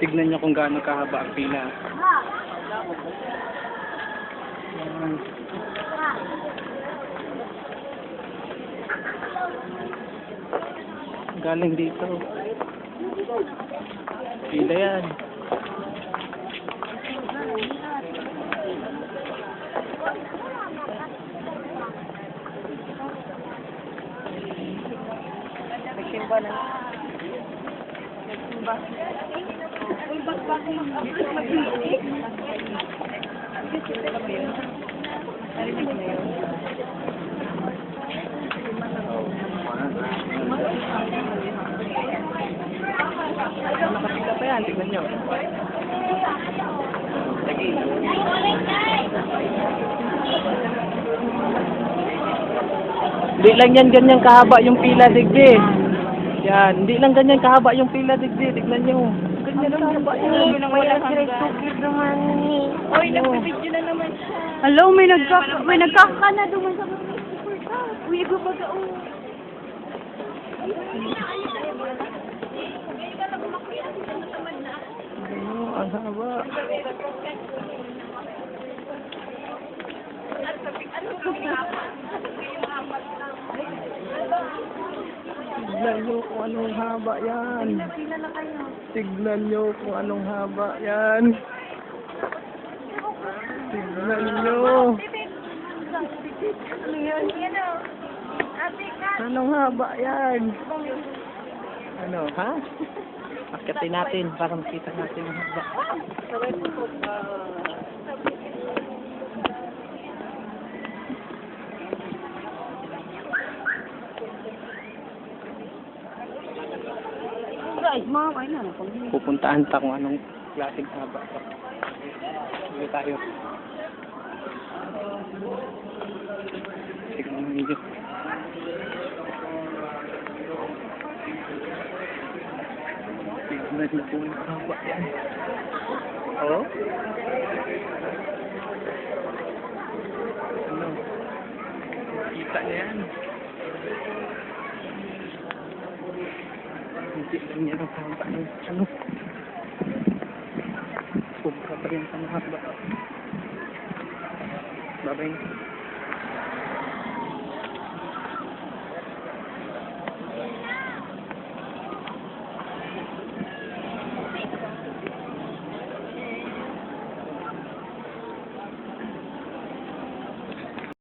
Tignan nyo kung gaano kahaba ang pila. Ayan. Galing dito. Pila yan. Nagsimba na. Nagsimba. Uy, bakbak mo. Narinig na yun. Nakapila pa yan. Tignan nyo. Lagi. Hindi lang yan ganyan kahaba yung pila, digdi. Yan, hindi lang ganyan kahaba yung pila, digdi. Tignan nyo. Ganyan lang kahaba yan. Uy, nagpipidyo na naman siya. Hello, may nagkaka na duman sa mga Uy, iba baga, oh. Ang haba. Tignan nyo kung anong haba yan. Tignan nyo kung anong haba yan. Tignan nyo. Anong haba yan? Ano, ha? Akitin natin para makita natin ang haba. Guys, mga kain na. Pupuntahan pa kung anong klaseng haba. Sige tayo. Tignan mo nyo. Tignan na kung anong haba yan. Oh? Ano? Kita na yan. Hindi lang yan ang haba ng ano. Sobra pa rin sa mahaba. Babay.